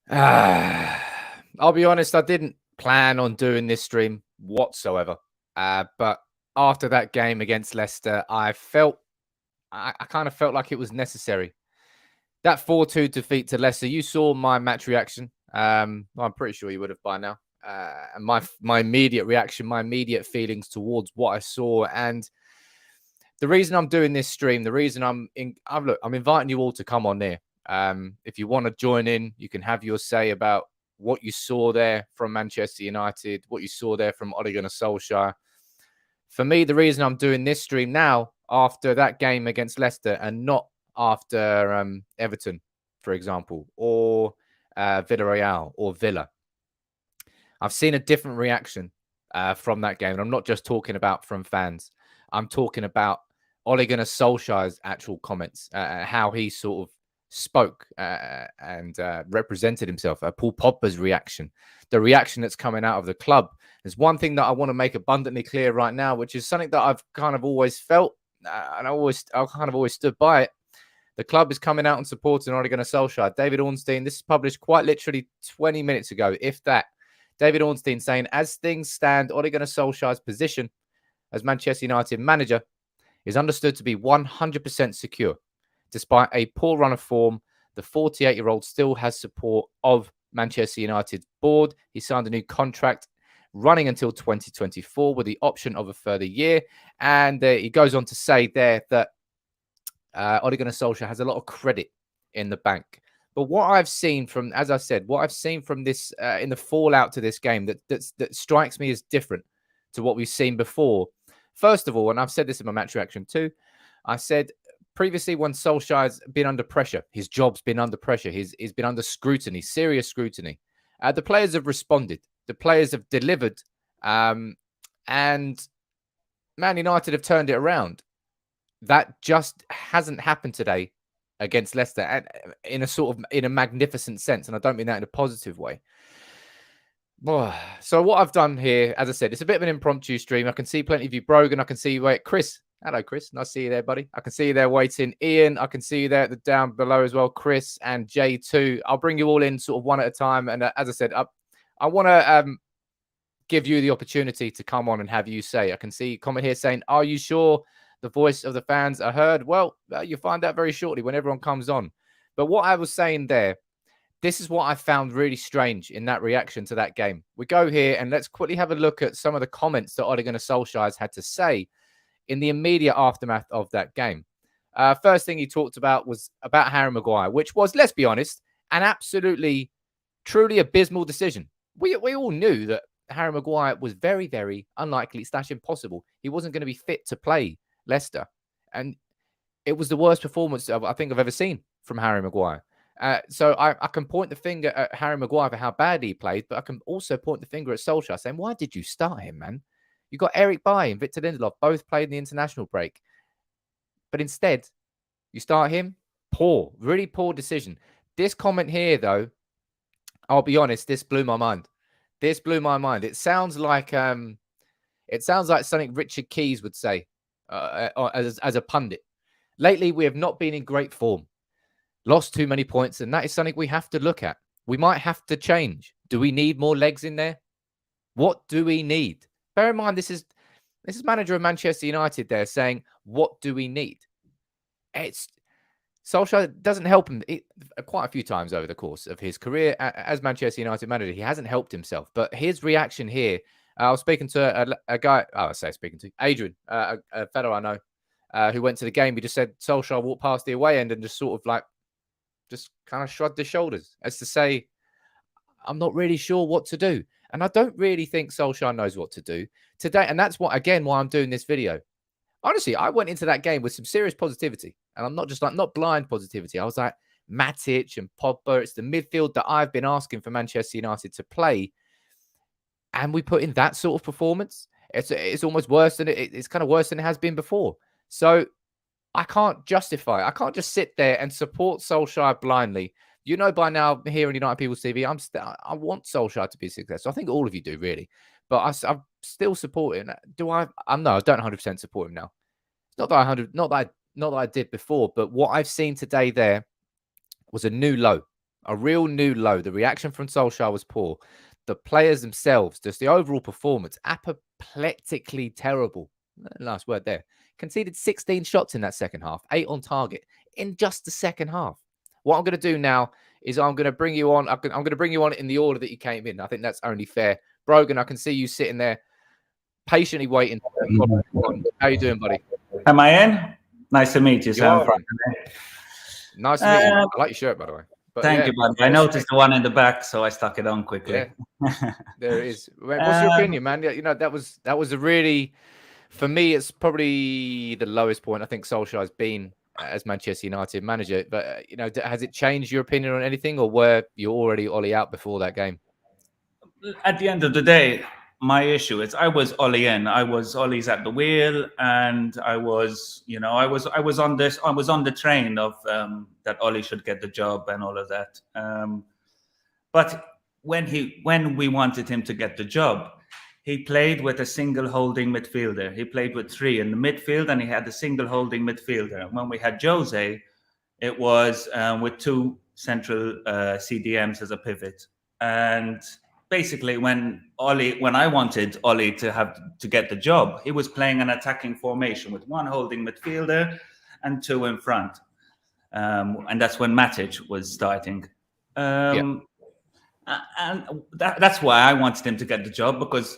I'll be honest, I didn't plan on doing this stream whatsoever. But after that game against Leicester, I kind of felt like it was necessary. That 4-2 defeat to Leicester, you saw my match reaction. I'm pretty sure you would have by now. And my immediate reaction, my immediate feelings towards what I saw, and the reason I'm doing this stream, the reason I'm inviting you all to come on there. If you want to join in, you can have your say about what you saw there from Manchester United, what you saw there from Ole Gunnar Solskjaer. For me, the reason I'm doing this stream now after that game against Leicester and not after Everton, for example, or Villarreal or Villa, I've seen a different reaction from that game. And I'm not just talking about from fans. I'm talking about Ole Gunnar Solskjaer's actual comments, how he sort of spoke and represented himself. Paul Pogba's reaction, the reaction that's coming out of the club. There's one thing that I want to make abundantly clear right now, which is something that I've kind of always felt, and I kind of always stood by it. The club is coming out and supporting Ole Gunnar Solskjaer. David Ornstein, this is published quite literally 20 minutes ago, if that. David Ornstein saying, as things stand, Ole Gunnar Solskjaer's position as Manchester United manager is understood to be 100% secure. Despite a poor run of form, the 48-year-old still has support of Manchester United's board. He signed a new contract running until 2024 with the option of a further year. And he goes on to say there that Ole Gunnar Solskjaer has a lot of credit in the bank. But what I've seen from, as I said, what I've seen from this in the fallout to this game that strikes me as different to what we've seen before. First of all, and I've said this in my match reaction too, I said previously when Solskjaer's been under pressure, his job's been under pressure, he's been under scrutiny, serious scrutiny. The players have responded. The players have delivered. And Man United have turned it around. That just hasn't happened today against Leicester, and in a magnificent sense. And I don't mean that in a positive way. So what I've done here, as I said, it's a bit of an impromptu stream. I can see plenty of you, Brogan. I can see you, Chris. Hello, Chris. Nice to see you there, buddy. I can see you there waiting. Ian, I can see you there at the down below as well. Chris and J2. I'll bring you all in sort of one at a time. And as I said, I want to give you the opportunity to come on and have you say. I can see a comment here saying, are you sure the voice of the fans are heard? Well, you'll find out very shortly when everyone comes on. But what I was saying there, this is what I found really strange in that reaction to that game. We go here and let's quickly have a look at some of the comments that Ole Gunnar Solskjaer has had to say in the immediate aftermath of that game. First thing he talked about was about Harry Maguire, which was, let's be honest, an absolutely, truly abysmal decision. We all knew that Harry Maguire was very, very unlikely / impossible. He wasn't going to be fit to play Leicester. And it was the worst performance I think I've ever seen from Harry Maguire. So I can point the finger at Harry Maguire for how bad he played, but I can also point the finger at Solskjaer saying, why did you start him, man? You got Eric Bailly and Victor Lindelof, both played in the international break. But instead, you start him. Poor, really poor decision. This comment here, though, I'll be honest, this blew my mind. This blew my mind. It sounds like something Richard Keys would say as a pundit. Lately, we have not been in great form. Lost too many points, and that is something we have to look at. We might have to change. Do we need more legs in there? What do we need? Bear in mind, this is manager of Manchester United there saying, what do we need? Solskjaer doesn't help him quite a few times over the course of his career as Manchester United manager. He hasn't helped himself. But his reaction here, I was speaking to a guy, Adrian, a fellow I know, who went to the game. He just said Solskjaer walked past the away end and just sort of just kind of shrugged his shoulders as to say, I'm not really sure what to do. And I don't really think Solskjaer knows what to do today. And that's why I'm doing this video. Honestly, I went into that game with some serious positivity. And I'm not just not blind positivity. I was like, Matic and Pogba, it's the midfield that I've been asking for Manchester United to play. And we put in that sort of performance. It's almost worse than it's kind of worse than it has been before. So I can't justify. I can't just sit there and support Solskjaer blindly. You know by now here on United People's TV, I want Solskjaer to be successful. I think all of you do, really. But I'm still supporting. No, I don't 100% support him now. Not that I did before, but what I've seen today there was a new low. A real new low. The reaction from Solskjaer was poor. The players themselves, just the overall performance, apoplectically terrible. Nice word there. Conceded 16 shots in that second half, 8 on target in just the second half. What I'm going to do now is I'm going to bring you on. I'm going to bring you on in the order that you came in. I think that's only fair. Brogan, I can see you sitting there patiently waiting. How you doing, buddy? Am I in? Nice to meet you, Sam. Nice to meet you. I like your shirt, by the way. But thank you, buddy. I noticed the one in the back, so I stuck it on quickly. Yeah, there it is. What's your opinion, man? You know, that was a really, for me, it's probably the lowest point I think Solskjaer's been as Manchester United manager. But you know, has it changed your opinion on anything, or were you already Ole out before that game? At the end of the day, my issue is I was Ole in. I was Ole's at the wheel, and I was on the train of that Ole should get the job and all of that. But when we wanted him to get the job, he played with a single holding midfielder. He played with 3 in the midfield, and he had a single holding midfielder. And when we had Jose, it was with 2 central CDMs as a pivot. And basically, when I wanted Ole to get the job, he was playing an attacking formation with 1 holding midfielder and 2 in front. And that's when Matic was starting. And that's why I wanted him to get the job, because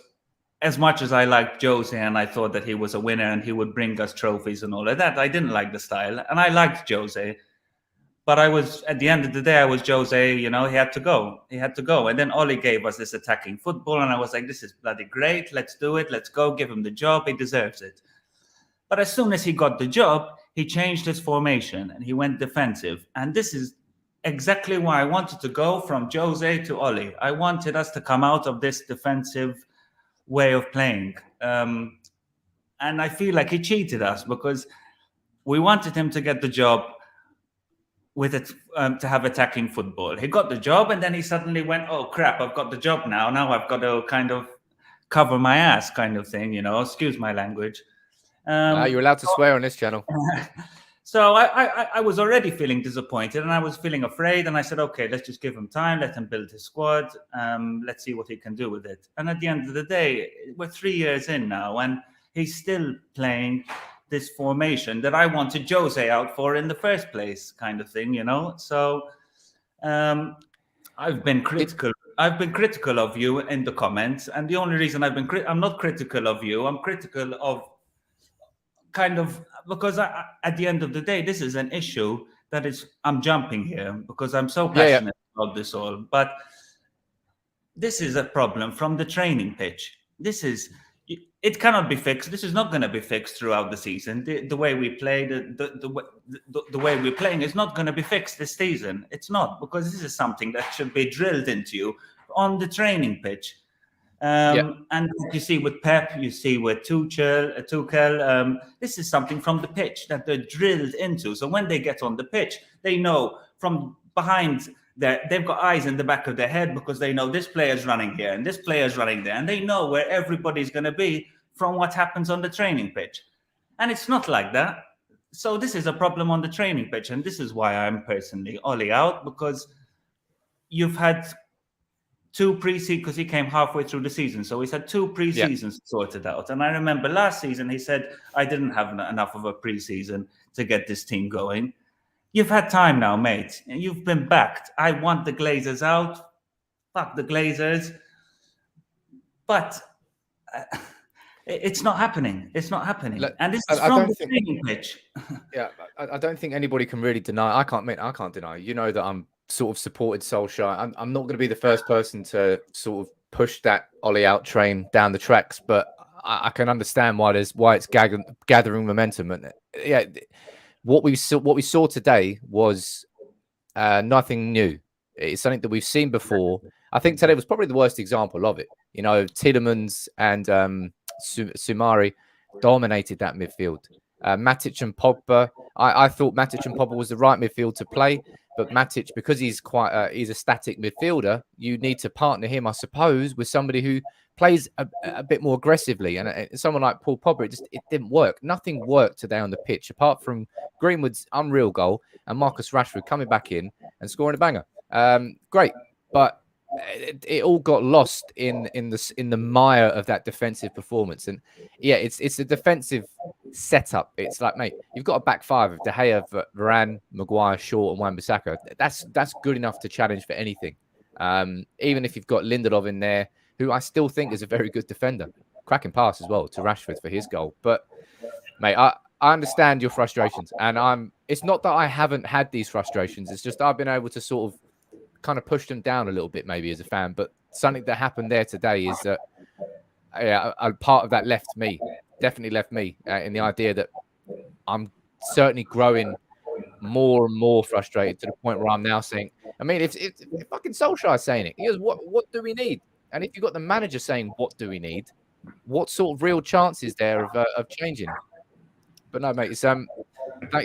as much as I liked Jose and I thought that he was a winner and he would bring us trophies and all of that, I didn't like the style. And I liked Jose. But at the end of the day, I was Jose, he had to go. And then Ole gave us this attacking football. And I was like, this is bloody great. Let's do it. Let's go. Give him the job. He deserves it. But as soon as he got the job, he changed his formation and he went defensive. And this is exactly why I wanted to go from Jose to Ole. I wanted us to come out of this defensive way of playing. And I feel like he cheated us, because we wanted him to get the job with it, to have attacking football. He got the job, and then he suddenly went, oh crap, I've got the job now. Now I've got to kind of cover my ass, kind of thing, excuse my language. You're allowed to swear on this channel. So I was already feeling disappointed, and I was feeling afraid, and I said, okay, let's just give him time, let him build his squad, let's see what he can do with it. And at the end of the day, we're 3 years in now, and he's still playing this formation that I wanted Jose out for in the first place, kind of thing, So I've been critical. I've been critical of you in the comments, and the only reason I'm not critical of you, I'm critical of because at the end of the day, this is an issue that I'm jumping here because I'm so passionate about this all. But this is a problem from the training pitch. It cannot be fixed. This is not going to be fixed throughout the season. The way we play, the way we're playing is not going to be fixed this season. It's not, because this is something that should be drilled into you on the training pitch. And you see with Pep, you see with Tuchel, this is something from the pitch that they're drilled into. So when they get on the pitch, they know from behind they've got eyes in the back of their head, because they know this player's running here and this player's running there, and they know where everybody's going to be from what happens on the training pitch. And it's not like that. So this is a problem on the training pitch, and this is why I'm personally Ole out, because you've had 2 pre-seasons, because he came halfway through the season. So he's had 2 pre-seasons sorted out. And I remember last season, he said, I didn't have enough of a pre-season to get this team going. You've had time now, mate. And you've been backed. I want the Glazers out. Fuck the Glazers. But it's not happening. It's not happening. And this is from the training pitch. I don't think anybody can really deny. I can't deny. You know that I'm sort of supported Solskjaer. I'm not going to be the first person to sort of push that Ole out train down the tracks, but I can understand why it's gathering momentum. And what we saw today was nothing new. It's something that we've seen before. I think today was probably the worst example of it. Tielemans and Sumari dominated that midfield. Matic and Pogba. I thought Matic and Pogba was the right midfield to play. But Matic, because he's he's a static midfielder, you need to partner him, I suppose, with somebody who plays a bit more aggressively. And someone like Paul Pogba, it didn't work. Nothing worked today on the pitch, apart from Greenwood's unreal goal and Marcus Rashford coming back in and scoring a banger. Great, but it all got lost in the mire of that defensive performance. And yeah, it's a defensive setup. It's like, mate, you've got a back five of De Gea, Varane, Maguire, Shaw, and Wan-Bissaka. That's good enough to challenge for anything. Even if you've got Lindelof in there, who I still think is a very good defender, cracking pass as well to Rashford for his goal. But mate, I understand your frustrations, and it's not that I haven't had these frustrations. It's just I've been able to sort of kind of push them down a little bit, maybe as a fan. But something that happened there today is that a part of that definitely left me in the idea that I'm certainly growing more and more frustrated to the point where I'm now saying, I mean, if fucking Solskjaer is saying it, he goes, what do we need? And if you've got the manager saying, what do we need? What sort of real chance is there of changing? But no, mate, it's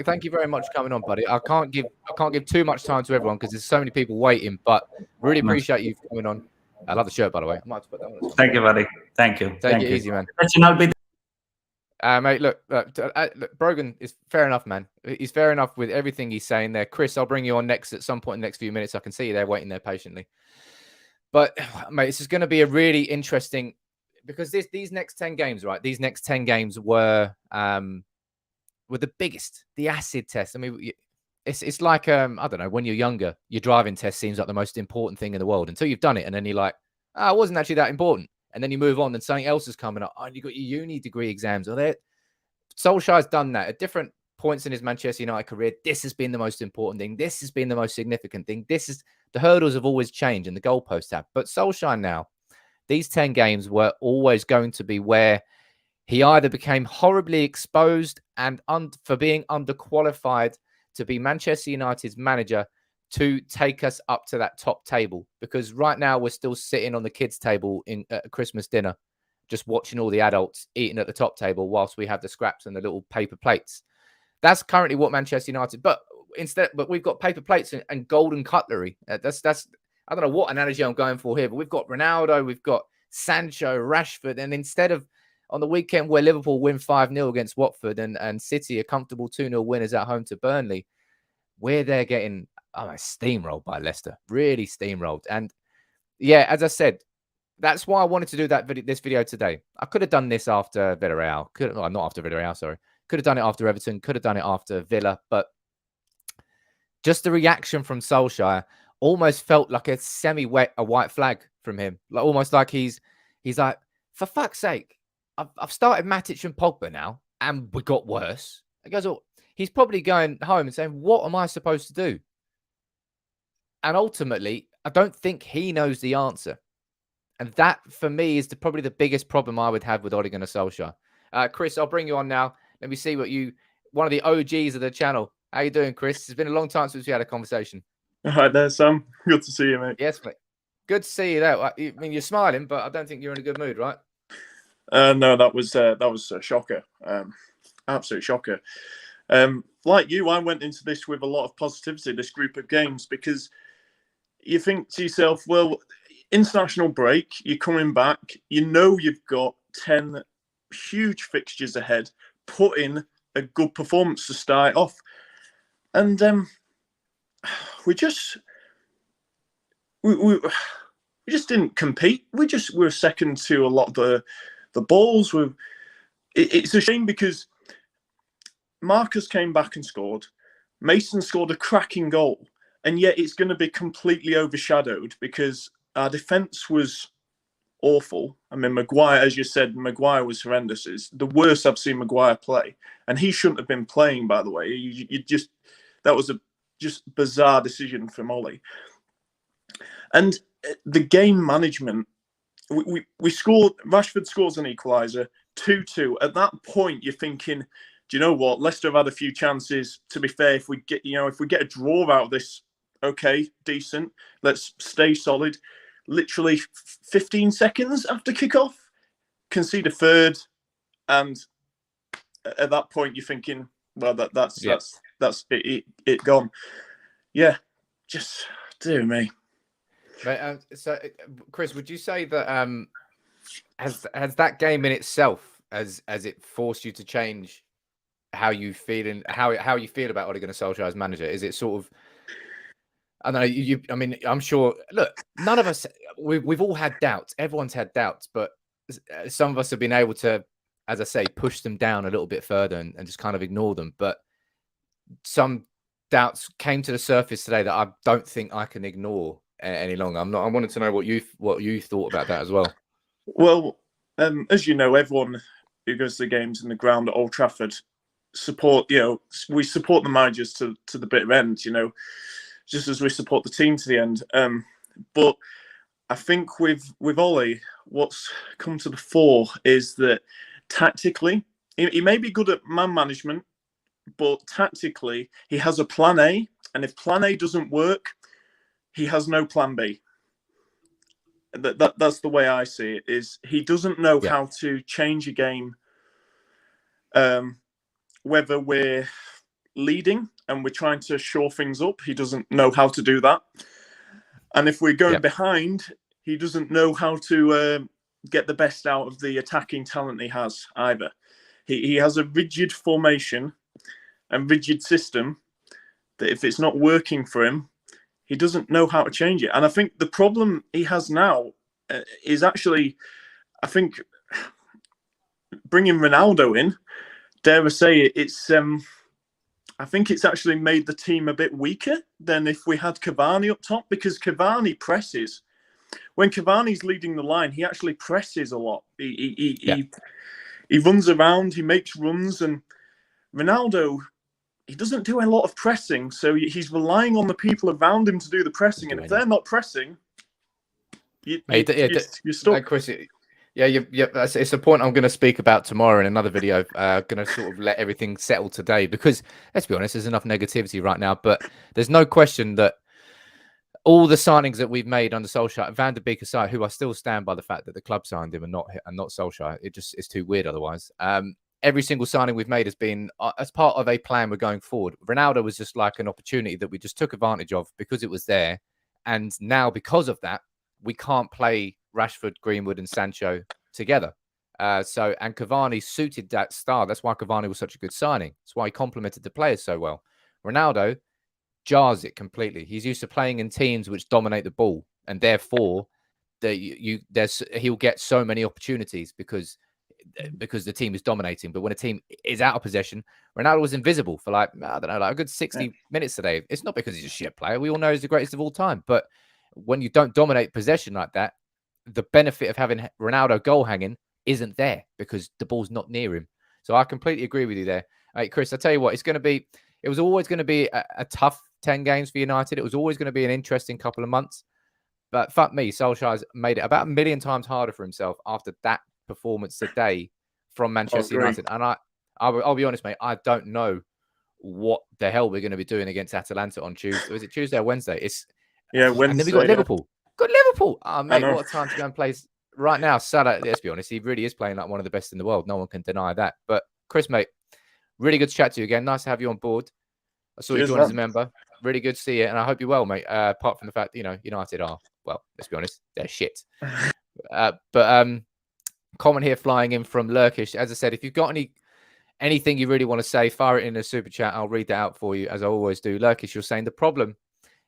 thank you very much for coming on, buddy. I can't give too much time to everyone because there's so many people waiting. But really appreciate you coming on. I love the shirt, by the way. I might have to put that on. Thank you, buddy. Thank you. Take it easy, man. Mate, look, Brogan is fair enough, man. He's fair enough with everything he's saying there. Chris, I'll bring you on next at some point in the next few minutes. I can see you there waiting there patiently. But mate, this is going to be a really interesting because these next 10 games, right? These next 10 games were the biggest, the acid test. I mean, it's like I don't know, when you're younger, your driving test seems like the most important thing in the world until you've done it, and then you're like, it wasn't actually that important. And then you move on, and something else is coming up. Oh, you got your uni degree exams. Solskjaer's done that at different points in his Manchester United career. This has been the most important thing. This has been the most significant thing. The hurdles have always changed and the goalposts have. But Solskjaer now, these 10 games were always going to be where he either became horribly exposed and for being underqualified to be Manchester United's manager to take us up to that top table. Because right now we're still sitting on the kids' table at a Christmas dinner, just watching all the adults eating at the top table whilst we have the scraps and the little paper plates. That's currently what Manchester United, but we've got paper plates and golden cutlery. That's I don't know what analogy I'm going for here, but we've got Ronaldo, we've got Sancho, Rashford, and instead of on the weekend where Liverpool win 5-0 against Watford and City are comfortable 2-0 winners at home to Burnley, we're there getting steamrolled by Leicester, really steamrolled. And yeah, as I said, that's why I wanted to do this video today. I could have done this after Villarreal. Not after Villarreal, sorry. Could have done it after Everton. Could have done it after Villa. But just the reaction from Solskjaer almost felt like a white flag from him. Like almost like he's like, for fuck's sake, I've started Matic and Pogba now, and we got worse. He goes, he's probably going home and saying, what am I supposed to do? And ultimately, I don't think he knows the answer. And that, for me, is probably the biggest problem I would have with Ole Gunnar Solskjaer. Chris, I'll bring you on now. Let me see one of the OGs of the channel. How you doing, Chris? It's been a long time since we had a conversation. Hi there, Sam. Good to see you, mate. Yes, mate. Good to see you there. I mean, you're smiling, but I don't think you're in a good mood, right? No, that was a shocker. Absolute shocker. Like you, I went into this with a lot of positivity, this group of games, because you think to yourself, well, international break, you're coming back, you've got 10 huge fixtures ahead, put in a good performance to start off. And we just didn't compete. We were second to a lot of the balls. It's a shame because Marcus came back and scored. Mason scored a cracking goal, and yet it's going to be completely overshadowed because our defence was awful. I mean, Maguire, as you said, Maguire was horrendous. It's the worst I've seen Maguire play, and he shouldn't have been playing. By the way, that was a just bizarre decision from Ole. And the game management, we scored. Rashford scores an equaliser, 2-2. At that point, you're thinking, do you know what? Leicester have had a few chances. To be fair, if we get a draw out of this, okay, decent. Let's stay solid. Literally 15 seconds after kickoff, concede a third, and at that point you're thinking, well, that's it gone. Yeah, just dear me. But, so, Chris, would you say that has that game in itself as it forced you to change how you feel and how you feel about Ole Gunnar Solskjaer as manager? Is it sort of I know you. I mean, I'm sure. Look, none of us. We've all had doubts. Everyone's had doubts, but some of us have been able to, as I say, push them down a little bit further and just kind of ignore them. But some doubts came to the surface today that I don't think I can ignore any longer. I wanted to know what you thought about that as well. Well, as you know, everyone who goes to the games in the ground at Old Trafford support. We support the managers to the bitter end. Just as we support the team to the end. But I think with Ole, what's come to the fore is that tactically, he may be good at man management, but tactically, he has a plan A, and if plan A doesn't work, he has no plan B. That's the way I see it. Is he doesn't know how to change a game, whether we're leading and we're trying to shore things up. He doesn't know how to do that. And if we're going behind, he doesn't know how to get the best out of the attacking talent he has either. He has a rigid formation and rigid system that if it's not working for him, he doesn't know how to change it. And I think the problem he has now is actually, I think, bringing Ronaldo in, dare I say it's... I think it's actually made the team a bit weaker than if we had Cavani up top, because Cavani presses. When Cavani's leading the line, he actually presses a lot. He runs around, he makes runs, and Ronaldo, he doesn't do a lot of pressing, so he's relying on the people around him to do the pressing, and if they're not pressing, you're stuck. Chris, it's a point I'm going to speak about tomorrow in another video. Going to sort of let everything settle today because, let's be honest, there's enough negativity right now. But there's no question that all the signings that we've made under Solskjaer, Van der Beek aside, who I still stand by the fact that the club signed him and not Solskjaer. It's too weird otherwise. Every single signing we've made has been as part of a plan we're going forward. Ronaldo was just like an opportunity that we just took advantage of because it was there. And now because of that, we can't play Rashford, Greenwood and Sancho together. And Cavani suited that style. That's why Cavani was such a good signing. That's why he complemented the players so well. Ronaldo jars it completely. He's used to playing in teams which dominate the ball, and therefore he'll get so many opportunities because the team is dominating. But when a team is out of possession, Ronaldo was invisible for like a good 60 minutes today. It's not because he's a shit player. We all know he's the greatest of all time. But when you don't dominate possession like that, the benefit of having Ronaldo goal hanging isn't there because the ball's not near him. So I completely agree with you there. Hey, Chris, I tell you what, it was always going to be a tough 10 games for United. It was always going to be an interesting couple of months. But fuck me, Solskjaer's made it about a million times harder for himself after that performance today from Manchester United. And I'll be honest, mate, I don't know what the hell we're going to be doing against Atalanta on Tuesday. Was it Tuesday or Wednesday? Wednesday. And then we got Liverpool. Got Liverpool. Oh, mate, what a time to go and play right now. Salah, let's be honest, he really is playing like one of the best in the world. No one can deny that. But Chris, mate, really good to chat to you again. Nice to have you on board. I saw you join as a member. Really good to see you. And I hope you're well, mate. Apart from the fact that, United are, well, let's be honest, they're shit. Comment here flying in from Lurkish. As I said, if you've got anything you really want to say, fire it in a super chat. I'll read that out for you, as I always do. Lurkish, you're saying the problem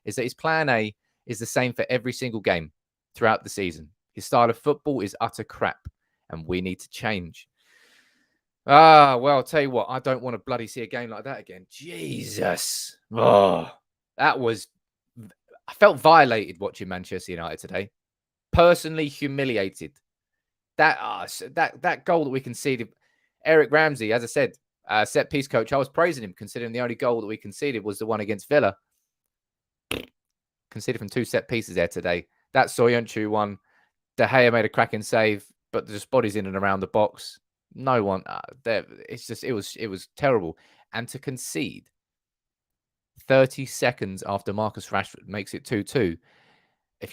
is that his plan A is the same for every single game throughout the season. His style of football is utter crap, and we need to change. Well, I'll tell you what, I don't want to bloody see a game like that again. Jesus. I felt violated watching Manchester United today. Personally humiliated. That goal that we conceded, Eric Ramsey, as I said, set piece coach, I was praising him considering the only goal that we conceded was the one against Villa. Conceded from 2 set pieces there today. That Soyuncu one, De Gea made a cracking save, but just bodies in and around the box. No one there. It was terrible. And to concede 30 seconds after Marcus Rashford makes it 2-2,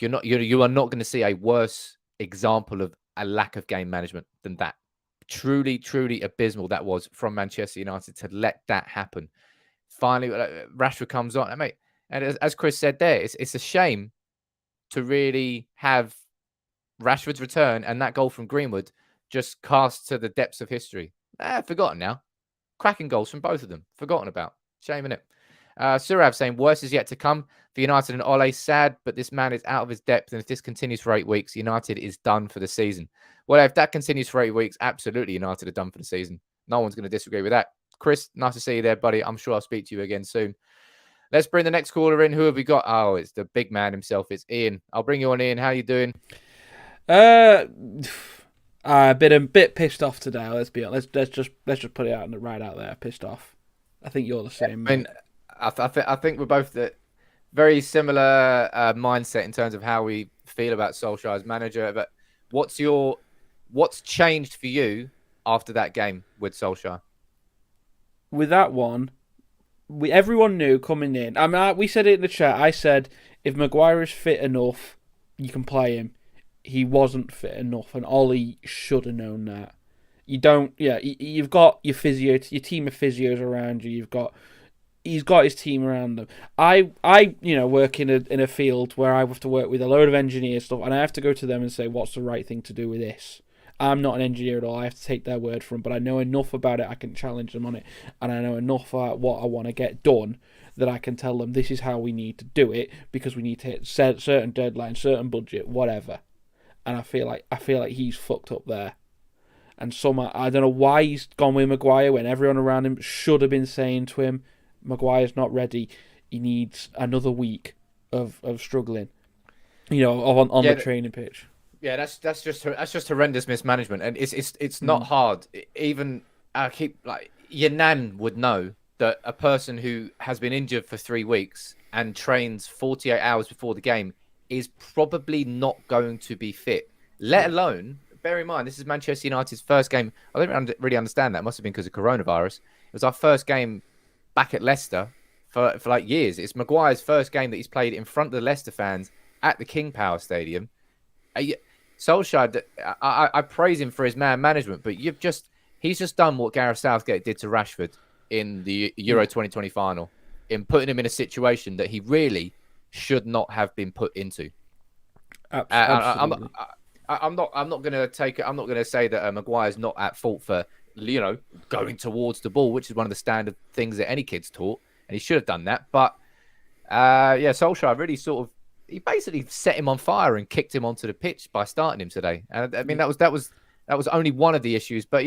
you are not going to see a worse example of a lack of game management than that. Truly, truly abysmal that was from Manchester United to let that happen. Finally, Rashford comes on, mate. And as Chris said there, it's a shame to really have Rashford's return and that goal from Greenwood just cast to the depths of history. Forgotten now. Cracking goals from both of them. Forgotten about. Shame, innit? Surav saying, worse is yet to come for United and Ole. Sad, but this man is out of his depth. And if this continues for 8 weeks, United is done for the season. Well, if that continues for 8 weeks, absolutely United are done for the season. No one's going to disagree with that. Chris, nice to see you there, buddy. I'm sure I'll speak to you again soon. Let's bring the next caller in. Who have we got? Oh, it's the big man himself. It's Ian. I'll bring you on, Ian. How you doing? I've been a bit pissed off today. Let's be honest. Let's just put it out right out there. Pissed off. I think you're the same. I mean, I think we're both the very similar mindset in terms of how we feel about Solskjaer as manager. But what's changed for you after that game with Solskjaer? With that one, everyone knew coming in. I mean, we said it in the chat. I said if Maguire is fit enough, you can play him. He wasn't fit enough, and Ollie should have known that. You don't. Yeah, you've got your physio, your team of physios around you. He's got his team around them. I work in a field where I have to work with a load of engineers stuff, and I have to go to them and say, what's the right thing to do with this? I'm not an engineer at all. I have to take their word for them, but I know enough about it. I can challenge them on it, and I know enough about what I want to get done that I can tell them this is how we need to do it because we need to hit certain deadline, certain budget, whatever. And I feel like he's fucked up there. And somehow I don't know why he's gone with Maguire when everyone around him should have been saying to him, Maguire's not ready. He needs another week of struggling, on the training pitch. Yeah, that's just horrendous mismanagement, and it's not hard. Even your nan would know that a person who has been injured for 3 weeks and trains 48 hours before the game is probably not going to be fit. Let alone, bear in mind, this is Manchester United's first game. I don't really understand that. It must have been because of coronavirus. It was our first game back at Leicester for like years. It's Maguire's first game that he's played in front of the Leicester fans at the King Power Stadium. Solskjaer, I praise him for his man management, but he's just done what Gareth Southgate did to Rashford in the Euro 2020 final, in putting him in a situation that he really should not have been put into. Absolutely. I'm not going to say that Maguire's not at fault for going towards the ball, which is one of the standard things that any kid's taught, and he should have done that. But Solskjaer really he basically set him on fire and kicked him onto the pitch by starting him today. And I mean that was only one of the issues, but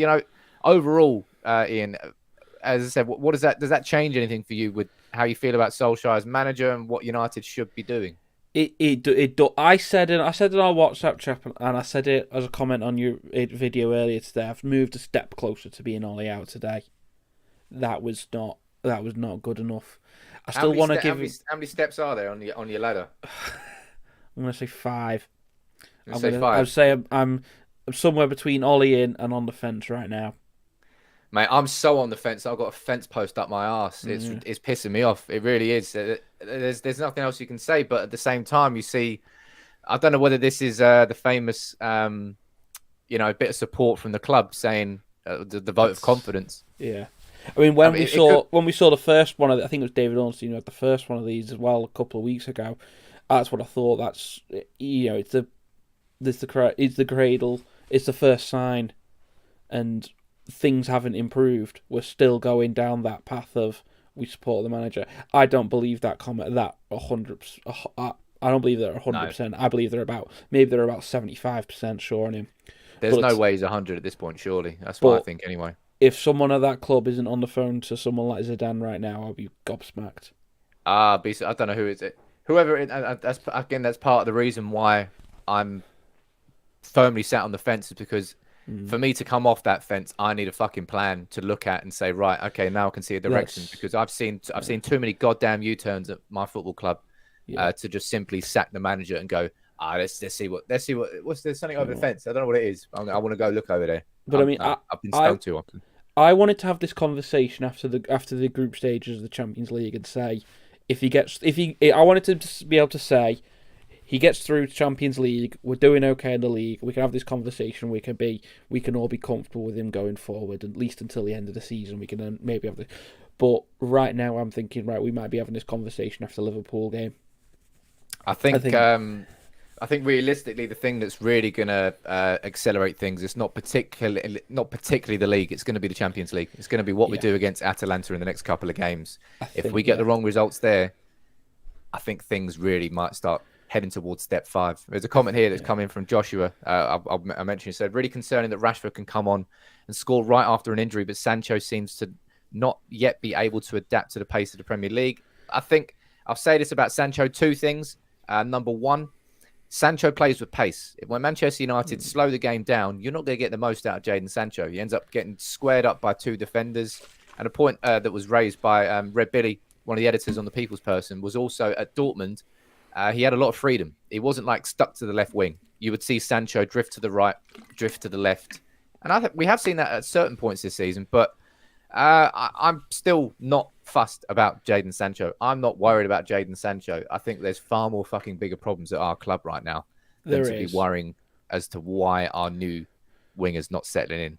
overall, Ian, as I said, what does that change anything for you with how you feel about Solskjaer as manager and what United should be doing? I said in our WhatsApp chat, and I said it as a comment on your video earlier today. I've moved a step closer to being Ollie out today. That was not good enough. I still want to give. How many steps are there on your ladder? I'm going to say 5. I'm going to say 5. I would say I'm somewhere between Ollie in and on the fence right now. Mate, I'm so on the fence. I've got a fence post up my arse. It's pissing me off. It really is. There's nothing else you can say. But at the same time, you see, I don't know whether this is the famous, bit of support from the club saying the vote of confidence. Yeah, I mean when we saw the first one, I think it was David Ornstein who had the first one of these as well a couple of weeks ago. That's what I thought. That's it's the cradle. It's the first sign, and things haven't improved. We're still going down that path of we support the manager. I don't believe that comment. That 100%. I don't believe they're 100%. No. I believe they're about 75% sure on him. There's no way he's 100 at this point. Surely that's what I think anyway. If someone at that club isn't on the phone to someone like Zidane right now, I'll be gobsmacked. I don't know who is it. Whoever that's part of the reason why I'm firmly sat on the fence, is because for me to come off that fence, I need a fucking plan to look at and say, right, okay, now I can see a direction. Because I've seen too many goddamn U-turns at my football club to just simply sack the manager and go, let's see what's there something over the fence. I don't know what it is. I want to go look over there. But I've been stoned too often. I wanted to have this conversation after the group stages of the Champions League and say, I wanted to be able to say, he gets through Champions League, we're doing okay in the league, we can have this conversation, we can all be comfortable with him going forward, at least until the end of the season, we can then maybe have this. But right now I'm thinking, we might be having this conversation after the Liverpool game. I think I think realistically, the thing that's really going to accelerate things is not particularly the league. It's going to be the Champions League. It's going to be what we do against Atalanta in the next couple of games. If we get the wrong results there, I think things really might start heading towards step 5. There's a comment here that's come in from Joshua. I mentioned, he said, really concerning that Rashford can come on and score right after an injury, but Sancho seems to not yet be able to adapt to the pace of the Premier League. I think I'll say this about Sancho, 2 things. Number 1, Sancho plays with pace. When Manchester United slow the game down, you're not going to get the most out of Jadon Sancho. He ends up getting squared up by 2 defenders. And a point that was raised by Red Billy, one of the editors on The People's Person, was also at Dortmund. He had a lot of freedom. He wasn't like stuck to the left wing. You would see Sancho drift to the right, drift to the left. And I think we have seen that at certain points this season, but I'm still not fussed about Jadon Sancho. I'm not worried about Jadon Sancho. I think there's far more fucking bigger problems at our club right now than to be worrying as to why our new winger's not settling in.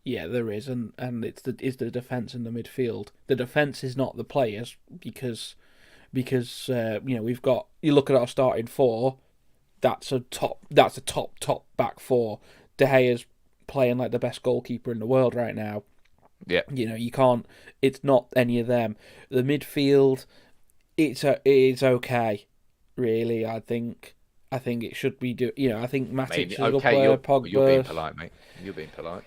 Yeah, there is, and it's the defence and the midfield. The defence is not the players because we've got, you look at our starting 4, that's a top back 4. De Gea's playing like the best goalkeeper in the world right now. Yeah, you can't. It's not any of them. The midfield, it's okay, really. I think it should be I think Matic is a good player. Pogba. You're being polite, mate. You're being polite.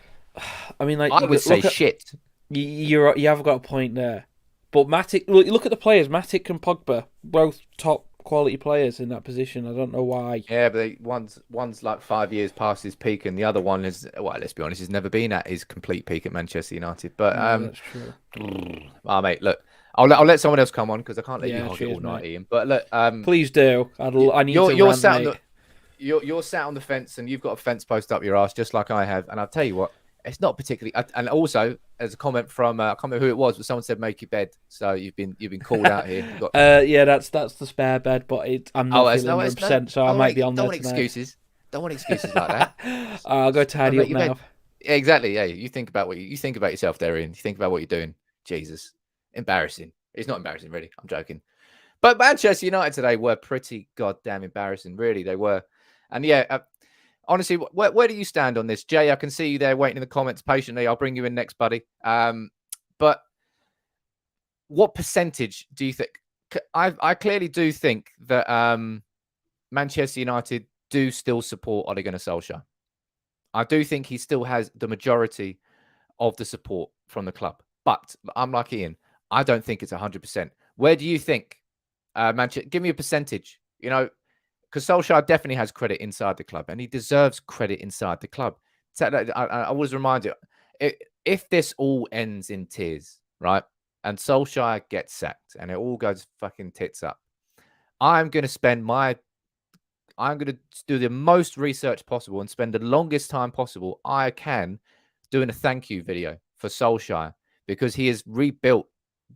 I mean, like, I would say shit. You have got a point there, but Matic. Look at the players. Matic and Pogba, both top quality players in that position. I don't know why. Yeah, but one's like 5 years past his peak, and the other one is, well, let's be honest, he's never been at his complete peak at Manchester United. But that's true. Oh, mate, look, I'll let someone else come on because I can't let you hog it all night, Ian. But look, please do. I need to you're rant, sat mate. You're sat on the fence, and you've got a fence post up your ass, just like I have. And I'll tell you what, it's not particularly. And also, as a comment from I can't remember who it was, but someone said make your bed. So you've been called out here. Yeah, that's the spare bed, but I'm not feeling 100%, so I might be on there tonight. Don't want excuses like that. I'll go tidy up now. Yeah, exactly. Yeah, you think about you think about yourself there, Ian. You think about what you're doing. Jesus, embarrassing. It's not embarrassing, really. I'm joking. But Manchester United today were pretty goddamn embarrassing. Really, they were. And yeah, honestly, where do you stand on this? Jay, I can see you there waiting in the comments patiently. I'll bring you in next, buddy. But what percentage do you think? I clearly do think that Manchester United do still support Ole Gunnar Solskjaer. I do think he still has the majority of the support from the club. But I'm like Ian. I don't think it's 100%. Where do you think? Manchester, give me a percentage. Because Solskjaer definitely has credit inside the club, and he deserves credit inside the club. So I was reminded, if this all ends in tears, right, and Solskjaer gets sacked, and it all goes fucking tits up, I'm going to do the most research possible and spend the longest time possible I can doing a thank you video for Solskjaer, because he has rebuilt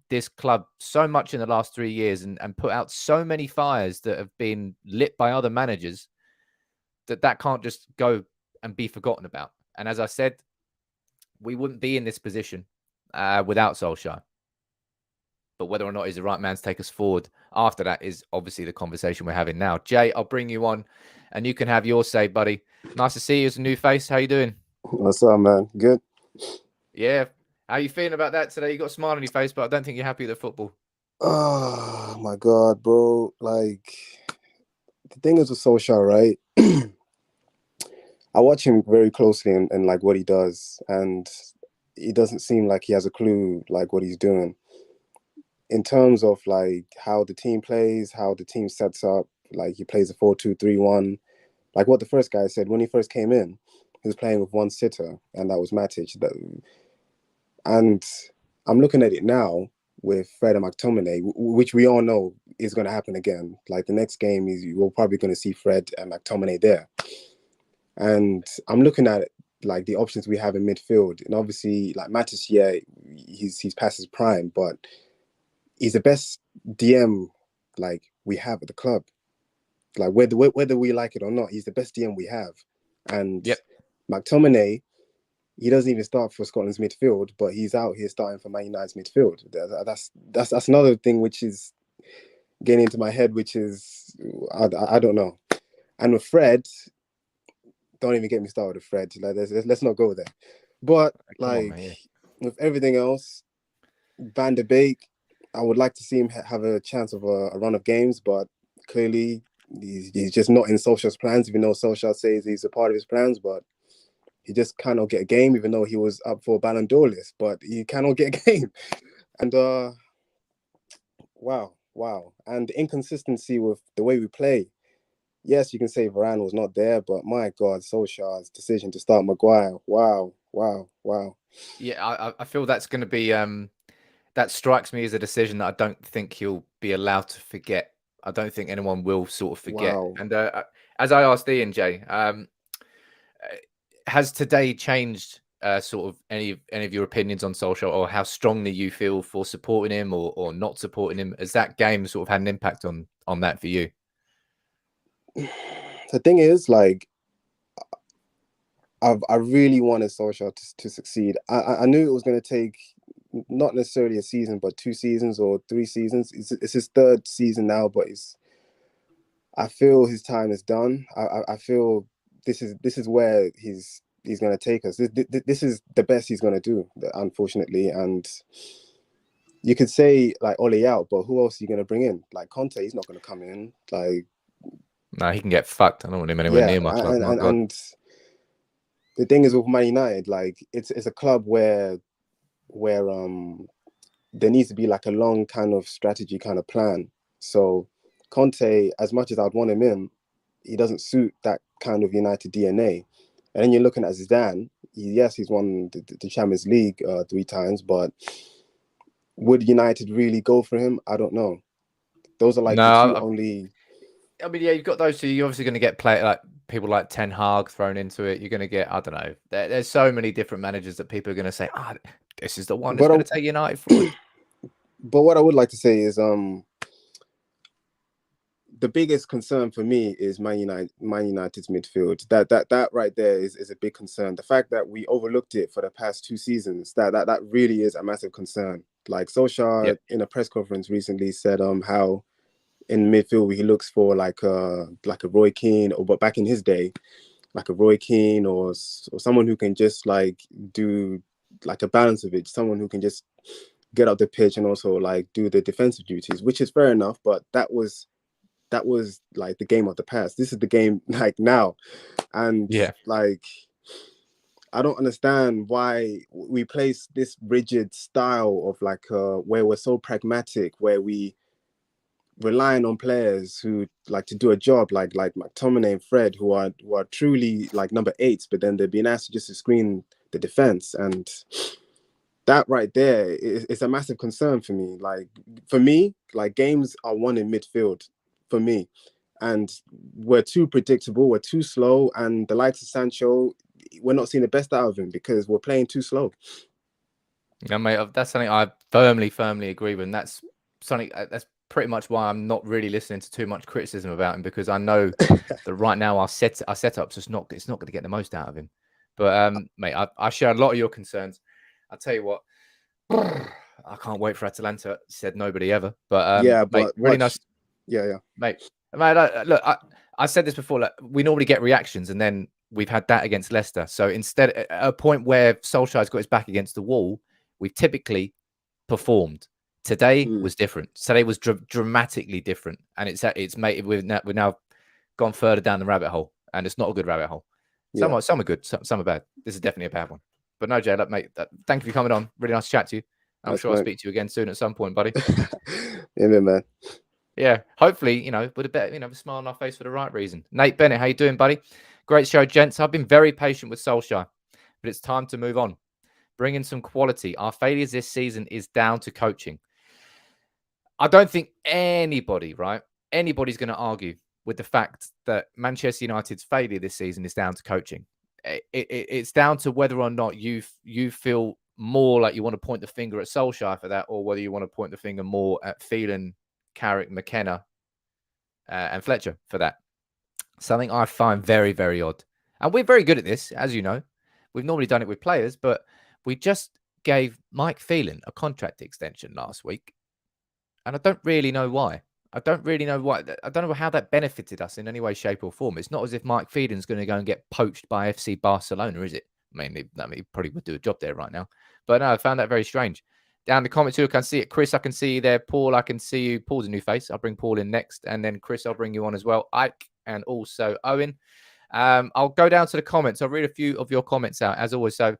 this club so much in the last 3 years and put out so many fires that have been lit by other managers that can't just go and be forgotten about. And as I said, we wouldn't be in this position without Solskjaer. But whether or not he's the right man to take us forward after that is obviously the conversation we're having now. Jay, I'll bring you on and you can have your say, buddy. Nice to see you as a new face. How you doing? What's up, man? Good? Yeah. How you feeling about that today? You got a smile on your face, but I don't think you're happy with the football. Oh, my God, bro. Like, the thing is with Solskjaer, right? I watch him very closely and like what he does, and it doesn't seem like he has a clue like what he's doing. In terms of like how the team plays, how the team sets up, like he plays a 4-2-3-1. Like what the first guy said, when he first came in, he was playing with one sitter, and that was Matic. And I'm looking at it now with Fred and McTominay, which we all know is going to happen again. Like the next game, we're probably going to see Fred and McTominay there. And I'm looking at it, like the options we have in midfield. And obviously, like Matic, yeah, he's past his prime, but he's the best DM like we have at the club. Like whether we like it or not, he's the best DM we have. And McTominay, he doesn't even start for Scotland's midfield, but he's out here starting for Man United's midfield. That's another thing which is getting into my head, which is I don't know. And with Fred, don't even get me started with Fred. Like, let's not go there. But Come on, like man, with everything else, Van de Beek, I would like to see him have a chance of a run of games, but clearly he's just not in Solskjaer's plans, even though Solskjaer says he's a part of his plans, but he just cannot get a game, even though he was up for a Ballon d'Or list, but he cannot get a game. And wow. And the inconsistency with the way we play. Yes, you can say Varane was not there, but my God, Solskjaer's decision to start Maguire. Wow. Yeah, I feel that's going to be that strikes me as a decision that I don't think he'll be allowed to forget. I don't think anyone will sort of forget. Wow. And as I asked Ian, Jay, has today changed sort of any of your opinions on Solskjaer, or how strongly you feel for supporting him or not supporting him? Has that game sort of had an impact on that for you? The thing is, like, I really wanted Solskjaer to succeed. I knew it was going to take not necessarily a season, but 2 seasons or 3 seasons. It's his 3rd season now, but I feel his time is done. I feel this is where he's going to take us. This is the best he's going to do, unfortunately. And you could say like Ole out, but who else are you going to bring in? Like Conte, he's not going to come in. Like, no, he can get fucked. I don't want him anywhere near my club. And the thing is with Man United, like it's a club where there needs to be like a long kind of strategy kind of plan. So Conte, as much as I'd want him in, he doesn't suit that kind of United DNA. And then you're looking at Zidane. Yes, he's won the Champions League 3 times, but would United really go for him? I don't know. Those are like the 2 only. I mean, yeah, you've got those 2. You're obviously going to get like people like Ten Hag thrown into it. You're going to get, I don't know. There's so many different managers that people are going to say, this is the one that's going to take United forward. But what I would like to say is, the biggest concern for me is Man United's midfield. That right there is a big concern. The fact that we overlooked it for the past 2 seasons, that really is a massive concern. Like Solskjaer in a press conference recently said how in midfield he looks for like a Roy Keane, but back in his day, like a Roy Keane or someone who can just like do like a balance of it, someone who can just get up the pitch and also like do the defensive duties, which is fair enough, but that was like the game of the past. This is the game like now. And like I don't understand why we place this rigid style of like where we're so pragmatic, where we relying on players who like to do a job like McTominay and Fred, who are truly like number 8s, but then they're being asked just to screen the defense. And that right there is a massive concern for me. Like for me, like games are won in midfield for me, and we're too predictable, we're too slow, and the likes of Sancho, we're not seeing the best out of him because we're playing too slow. Yeah, mate, that's something I firmly agree with, and that's something that's pretty much why I'm not really listening to too much criticism about him, because I know that right now our setup's just not going to get the most out of him. But mate, I share a lot of your concerns. I'll tell you what, I can't wait for Atalanta. Said nobody ever. But but mate, really nice. Yeah, mate. Look, I said this before. Like, we normally get reactions, and then we've had that against Leicester. So instead, at a point where Solskjaer's got his back against the wall, we've typically performed. Today was different. Today was dramatically different, and it's made we've now gone further down the rabbit hole, and it's not a good rabbit hole. Some are good, some are bad. This is definitely a bad one. But no, Jay, look, mate, thank you for coming on. Really nice to chat to you. I'm sure I'll speak to you again soon at some point, buddy. Yeah, man. Yeah, hopefully, with a bit, a smile on our face for the right reason. Nate Bennett, how you doing, buddy? Great show, gents. I've been very patient with Solskjaer, but it's time to move on. Bring in some quality. Our failures this season is down to coaching. I don't think anybody's going to argue with the fact that Manchester United's failure this season is down to coaching. It's down to whether or not you feel more like you want to point the finger at Solskjaer for that, or whether you want to point the finger more at Phelan, Carrick, McKenna, and Fletcher for that. Something I find very, very odd. And we're very good at this, as you know. We've normally done it with players, but we just gave Mike Phelan a contract extension last week. And I don't really know why. I don't really know I don't know how that benefited us in any way, shape, or form. It's not as if Mike Phelan's going to go and get poached by FC Barcelona, is it? I mean, he probably would do a job there right now. But no, I found that very strange. Down the comments too, I can see it. Chris, I can see you there. Paul, I can see you. Paul's a new face. I'll bring Paul in next. And then Chris, I'll bring you on as well. Ike and also Owen. I'll go down to the comments. I'll read a few of your comments out, as always. So,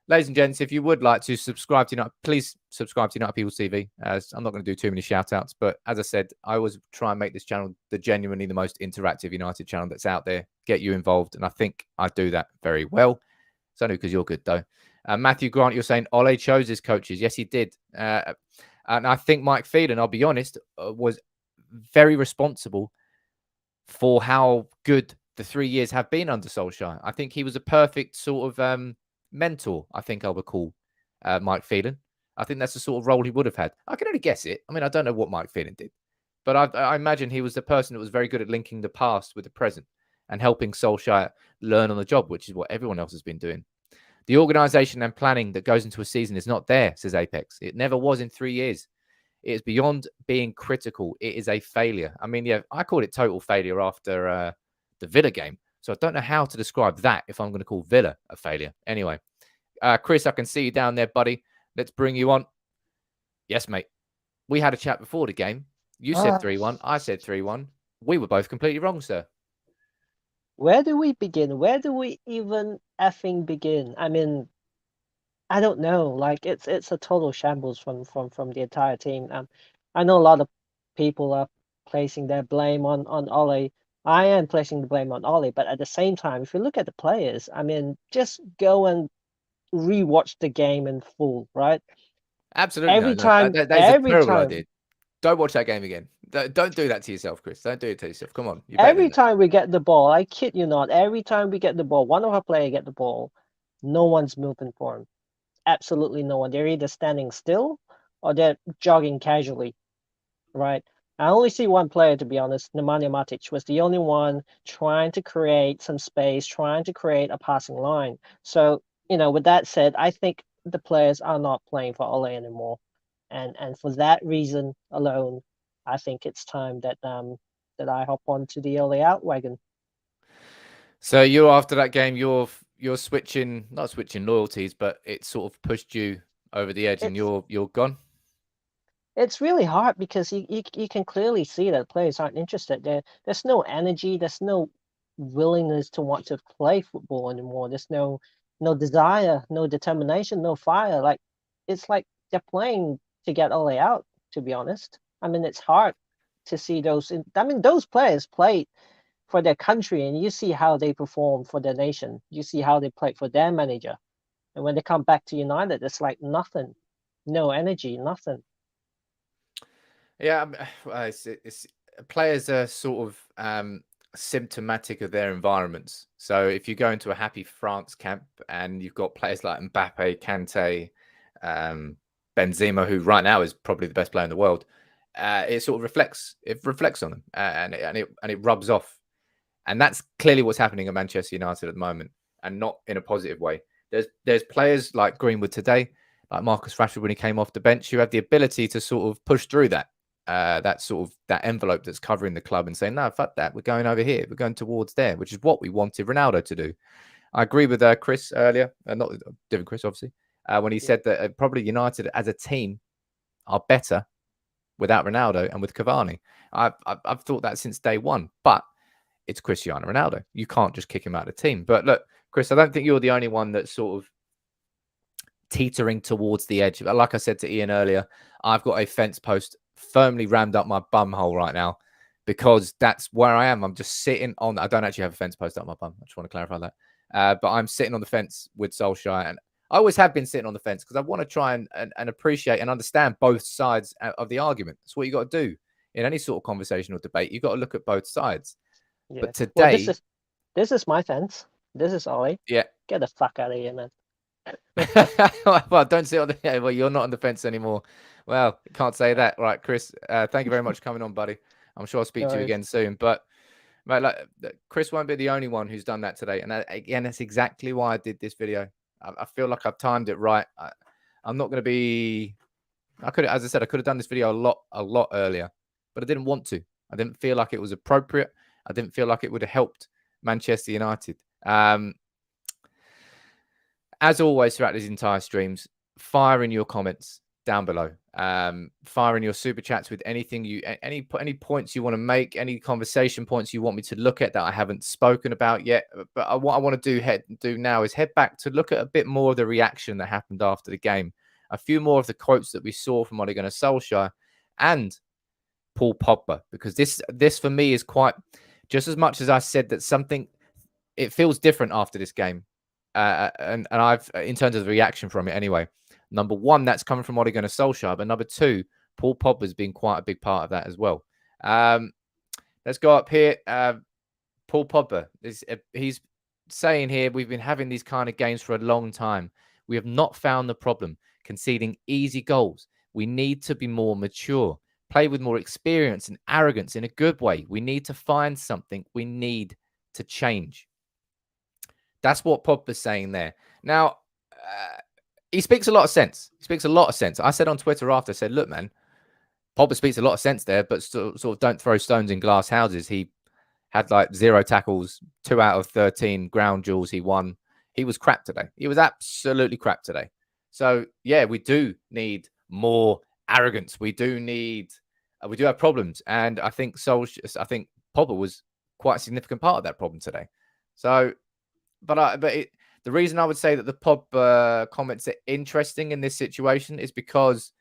ladies and gents, if you would like to subscribe to United, please subscribe to United People TV. As I'm not going to do too many shout outs, but as I said, I always try and make this channel genuinely the most interactive United channel that's out there. Get you involved. And I think I do that very well. It's only because you're good, though. Matthew Grant, you're saying Ole chose his coaches. Yes, he did. And I think Mike Phelan, I'll be honest, was very responsible for how good the 3 years have been under Solskjaer. I think he was a perfect sort of mentor, I think I would call Mike Phelan. I think that's the sort of role he would have had. I can only guess it. I mean, I don't know what Mike Phelan did. But I imagine he was the person that was very good at linking the past with the present and helping Solskjaer learn on the job, which is what everyone else has been doing. The organisation and planning that goes into a season is not there, says Apex. It never was in 3 years. It is beyond being critical. It is a failure. I mean, yeah, I called it total failure after the Villa game. So I don't know how to describe that if I'm going to call Villa a failure. Anyway, Chris, I can see you down there, buddy. Let's bring you on. Yes, mate. We had a chat before the game. You said 3-1. I said 3-1. We were both completely wrong, sir. Where do we begin? Where do we even effing begin? I mean, I don't know. Like it's a total shambles from the entire team. I know a lot of people are placing their blame on Ole. I am placing the blame on Ole, but at the same time, if you look at the players, I mean, just go and rewatch the game in full, right? Absolutely. Every time, that is every a terrible time. idea. Don't watch that game again. Don't do that to yourself, Chris. Don't do it to yourself. Come on. Every time we get the ball, I kid you not, every time we get the ball, one of our players get the ball, no one's moving for him. Absolutely no one. They're either standing still or they're jogging casually, right? I only see one player, to be honest. Nemanja Matic was the only one trying to create some space, trying to create a passing line. So, with that said, I think the players are not playing for Ole anymore. And for that reason alone, I think it's time that I hop onto the Ole out wagon. So you're after that game, you're not switching loyalties, but it sort of pushed you over the edge, and you're gone. It's really hard because you can clearly see that players aren't interested. There's no energy. There's no willingness to want to play football anymore. There's no desire, no determination, no fire. Like it's like they're playing to get Ole out. To be honest, I mean it's hard to see those. I mean those players played for their country, and you see how they perform for their nation. You see how they play for their manager, and when they come back to United, it's like nothing, no energy, nothing. Yeah, it's players are sort of symptomatic of their environments. So if you go into a happy France camp and you've got players like Mbappe, Kante, Benzema, who right now is probably the best player in the world, it sort of reflects on them, and it rubs off. And that's clearly what's happening at Manchester United at the moment, and not in a positive way. There's players like Greenwood today, like Marcus Rashford when he came off the bench, who have the ability to sort of push through that envelope that's covering the club and saying, no, fuck that. We're going over here. We're going towards there, which is what we wanted Ronaldo to do. I agree with Chris earlier, not different Chris, obviously, when he said that probably United as a team are better without Ronaldo and with Cavani. I've thought that since day one, but it's Cristiano Ronaldo. You can't just kick him out of the team. But look, Chris, I don't think you're the only one that's sort of teetering towards the edge. Like I said to Ian earlier, I've got a fence post firmly rammed up my bum hole right now because that's where I am. I'm just sitting on. I don't actually have a fence post up my bum. I just want to clarify that. But I'm sitting on the fence with Solskjaer, and I always have been sitting on the fence because I want to try and appreciate and understand both sides of the argument. That's what you got to do in any sort of conversation or debate. You've got to look at both sides. Yeah. But today, well, this is my fence. This is Ollie. Yeah, get the fuck out of here, man. Well, don't sit on the. Well, you're not on the fence anymore. Well, can't say that, right, Chris? Thank you very much for coming on, buddy. I'm sure I'll speak to you again soon. But mate, like, Chris won't be the only one who's done that today. And again, that's exactly why I did this video. I feel like I've timed it right. I'm not going to be. I could, as I said, I could have done this video a lot earlier. but I didn't want to. I didn't feel like it was appropriate. I didn't feel like it would have helped Manchester United. As always, throughout these entire streams, fire in your comments down below. Fire in your super chats with anything any points you want to make, any conversation points you want me to look at that I haven't spoken about yet. But what I want to do now is head back to look at a bit more of the reaction that happened after the game, a few more of the quotes that we saw from Ole Gunnar Solskjaer and Paul Pogba, because this for me is quite, just as much as I said that something, it feels different after this game. And I've, in terms of the reaction from it anyway, number one, that's coming from Ole Gunnar Solskjaer, but number two, Paul Pogba's been quite a big part of that as well. Let's go up here. Paul Pogba, he's saying here, we've been having these kind of games for a long time. We have not found the problem, conceding easy goals. We need to be more mature, play with more experience and arrogance in a good way. We need to find something. We need to change. That's what Pogba's saying there. Now, he speaks a lot of sense. He speaks a lot of sense. I said on Twitter after, I said, look, man, Pogba speaks a lot of sense there, but sort of don't throw stones in glass houses. He had like 0 tackles, 2 out of 13 ground duels he won. He was crap today. He was absolutely crap today. So, yeah, we do need more arrogance. We do have problems. And I think Pogba was quite a significant part of that problem today. So, the reason I would say that the Pogba comments are interesting in this situation is because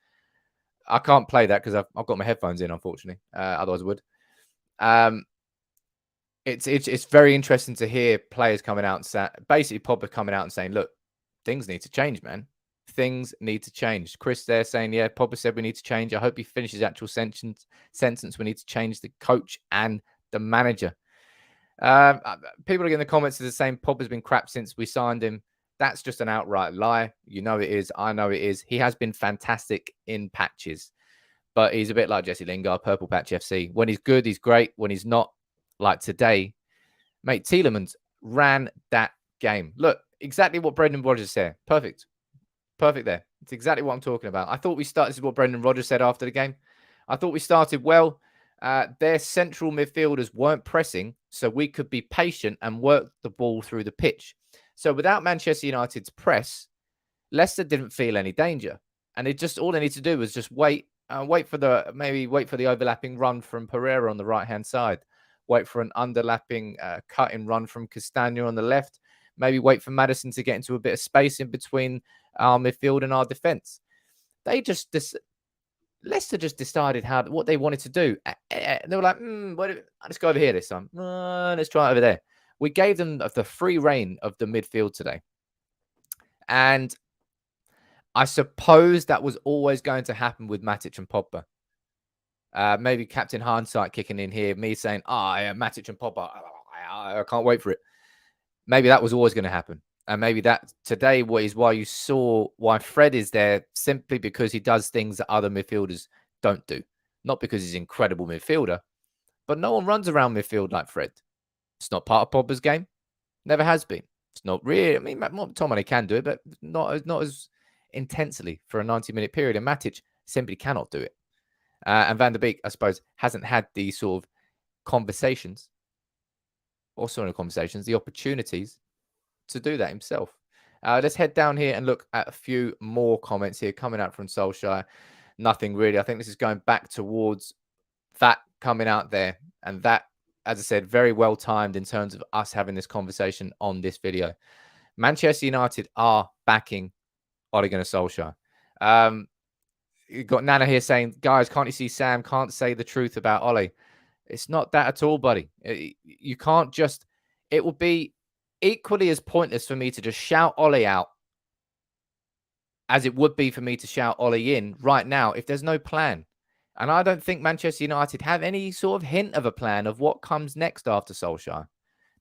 I can't play that because I've got my headphones in, unfortunately. Otherwise I would. It's very interesting to hear players coming out and basically Pogba coming out and saying, look, things need to change, man. Things need to change. Chris there saying, yeah, Pogba said we need to change. I hope he finishes actual sentence. We need to change the coach and the manager. People are in the comments are saying Pogba's been crap since we signed him. That's just an outright lie. You know it is. I know it is. He has been fantastic in patches, but he's a bit like Jesse Lingard, Purple Patch FC. When he's good, he's great. When he's not, like today, mate, Tielemans ran that game. Look, exactly what Brendan Rodgers said. Perfect there. It's exactly what I'm talking about. I thought we started. This is what Brendan Rodgers said after the game. I thought we started well. Their central midfielders weren't pressing, so we could be patient and work the ball through the pitch. So without Manchester United's press, Leicester didn't feel any danger, and all they need to do was just wait for the overlapping run from Pereira on the right hand side, wait for an underlapping cutting run from Castagna on the left, maybe wait for Maddison to get into a bit of space in between our midfield and our defence. Leicester just decided what they wanted to do. They were like, let's go over here this time. Let's try it over there. We gave them the free reign of the midfield today. And I suppose that was always going to happen with Matic and Pogba. Maybe Captain Hindsight kicking in here, me saying, yeah, Matic and Pogba, I can't wait for it. Maybe that was always going to happen. And maybe that today is why you saw why Fred is there, simply because he does things that other midfielders don't do. Not because he's an incredible midfielder, but no one runs around midfield like Fred. It's not part of Pogba's game. Never has been. It's not really. I mean, McTominay can do it, but not as intensely for a 90-minute period. And Matic simply cannot do it. And Van der Beek, I suppose, hasn't had these sort of conversations, the opportunities to do that himself. Let's head down here and look at a few more comments here coming out from Solskjaer. Nothing really. I think this is going back towards that coming out there. And that, as I said, very well timed in terms of us having this conversation on this video. Manchester United are backing Ole Gunnar Solskjaer. You've got Nana here saying, guys, can't you see Sam can't say the truth about Ole? It's not that at all, buddy. You can't just... It would be equally as pointless for me to just shout Ole out as it would be for me to shout Ole in right now if there's no plan. And I don't think Manchester United have any sort of hint of a plan of what comes next after Solskjaer.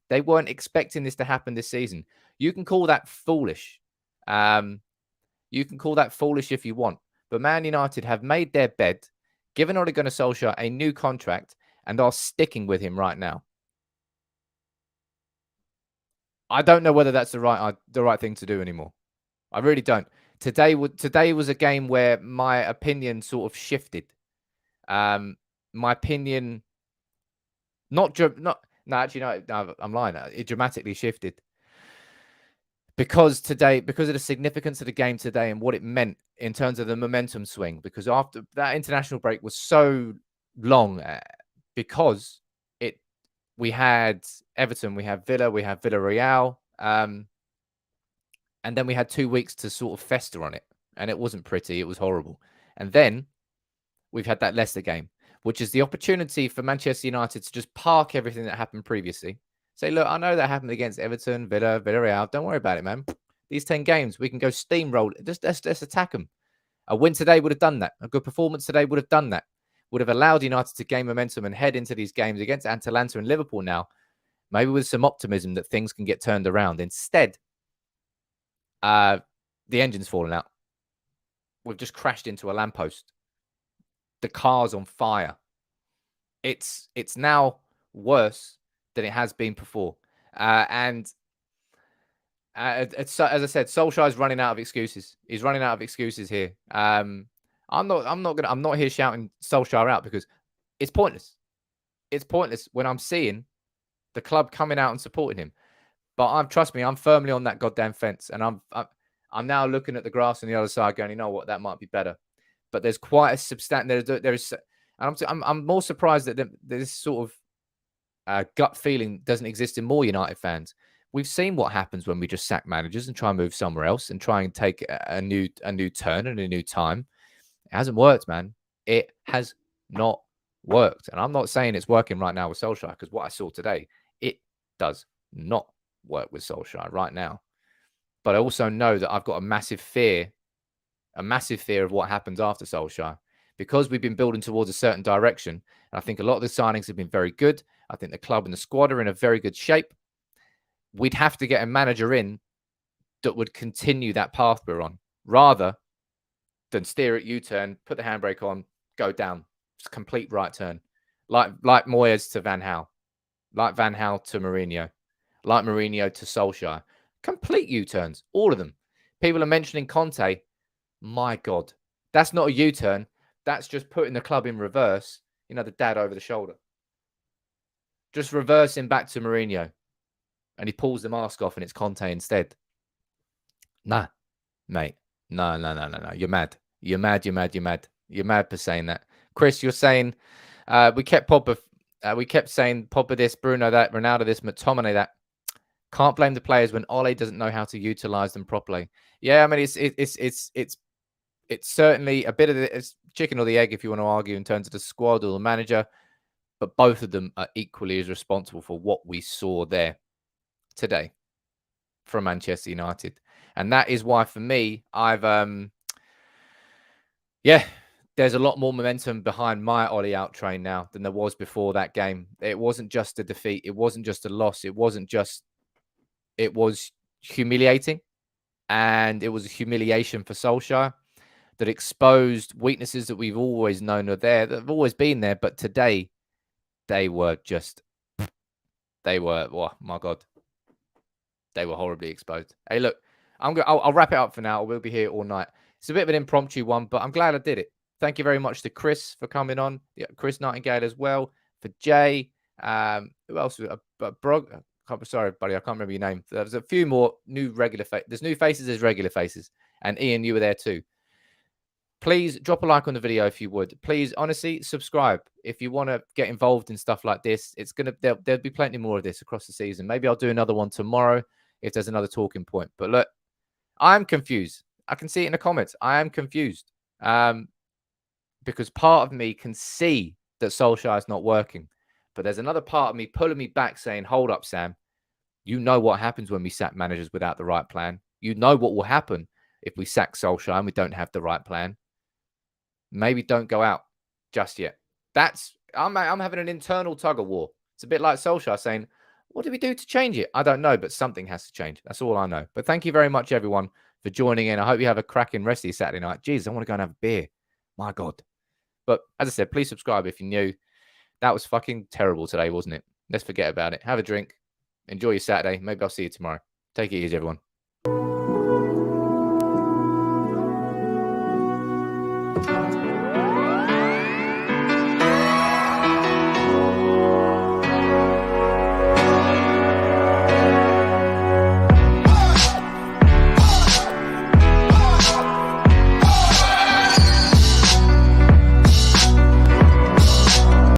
They weren't expecting this to happen this season. You can call that foolish. You can call that foolish if you want. But Man United have made their bed, given Ole Gunnar Solskjaer a new contract, and are sticking with him right now. I don't know whether that's the right thing to do anymore. I really don't. Today was a game where my opinion sort of shifted. my opinion, no, actually, no, I'm lying. It dramatically shifted. Because of the significance of the game today and what it meant in terms of the momentum swing, because after that international break was so long, because we had Everton, we had Villa, we had Villarreal, and then we had 2 weeks to sort of fester on it, and it wasn't pretty, it was horrible. And then we've had that Leicester game, which is the opportunity for Manchester United to just park everything that happened previously. Say, look, I know that happened against Everton, Villa, Villarreal. Don't worry about it, man. These 10 games, we can go steamroll. Let's attack them. A win today would have done that. A good performance today would have done that. Would have allowed United to gain momentum and head into these games against Atalanta and Liverpool now, maybe with some optimism that things can get turned around. Instead, the engine's fallen out. We've just crashed into a lamppost. The car's on fire. It's now worse than it has been before. And as I said, Solskjaer's running out of excuses. He's running out of excuses here. I'm not here shouting Solskjaer out because it's pointless. It's pointless when I'm seeing the club coming out and supporting him. But trust me, I'm firmly on that goddamn fence, and I'm now looking at the grass on the other side, going, you know what, that might be better. But there's quite a substantial. I'm more surprised that this sort of gut feeling doesn't exist in more United fans. We've seen what happens when we just sack managers and try and move somewhere else and try and take a new turn and a new time. It hasn't worked, man. It has not worked. And I'm not saying it's working right now with Solskjaer, because what I saw today, it does not work with Solskjaer right now. But I also know that I've got a massive fear of what happens after Solskjaer, because we've been building towards a certain direction. And I think a lot of the signings have been very good. I think the club and the squad are in a very good shape. We'd have to get a manager in that would continue that path we're on, rather than steer at U-turn, put the handbrake on, go down. It's a complete right turn. Like Moyes to Van Gaal, like Van Gaal to Mourinho, like Mourinho to Solskjaer. Complete U-turns, all of them. People are mentioning Conte. My God, that's not a U-turn. That's just putting the club in reverse. You know, the dad over the shoulder. Just reversing back to Mourinho. And he pulls the mask off and it's Conte instead. Nah, mate. No. You're mad. You're mad for saying that. Chris, you're saying we kept Pogba. We kept saying Pogba this, Bruno that, Ronaldo this, McTominay that. Can't blame the players when Ole doesn't know how to utilize them properly. Yeah, I mean it's certainly a bit of it's chicken or the egg if you want to argue in terms of the squad or the manager, but both of them are equally as responsible for what we saw there today from Manchester United. And that is why for me, there's a lot more momentum behind my Ole out train now than there was before that game. It wasn't just a defeat. It wasn't just a loss. It was humiliating. And it was a humiliation for Solskjaer that exposed weaknesses that we've always known are there, that have always been there. But today, oh my God. They were horribly exposed. Hey, look, I'll wrap it up for now. We'll be here all night. It's a bit of an impromptu one, but I'm glad I did it. Thank you very much to Chris for coming on. Yeah, Chris Nightingale as well. For Jay. Who else? Brog. Sorry, buddy. I can't remember your name. There's a few more new regular faces. There's new faces, there's regular faces. And Ian, you were there too. Please drop a like on the video if you would. Please, honestly, subscribe if you want to get involved in stuff like this. There'll be plenty more of this across the season. Maybe I'll do another one tomorrow if there's another talking point. But look, I'm confused. I can see it in the comments. I am confused because part of me can see that Solskjaer is not working. But there's another part of me pulling me back saying, hold up, Sam. You know what happens when we sack managers without the right plan. You know what will happen if we sack Solskjaer and we don't have the right plan. Maybe don't go out just yet. I'm having an internal tug of war. It's a bit like Solskjaer saying, what do we do to change it? I don't know, but something has to change. That's all I know. But thank you very much, everyone, for joining in. I hope you have a cracking rest of your Saturday night. Jeez, I want to go and have a beer. My God. But as I said, please subscribe if you're new. That was fucking terrible today, wasn't it? Let's forget about it. Have a drink. Enjoy your Saturday. Maybe I'll see you tomorrow. Take it easy, everyone.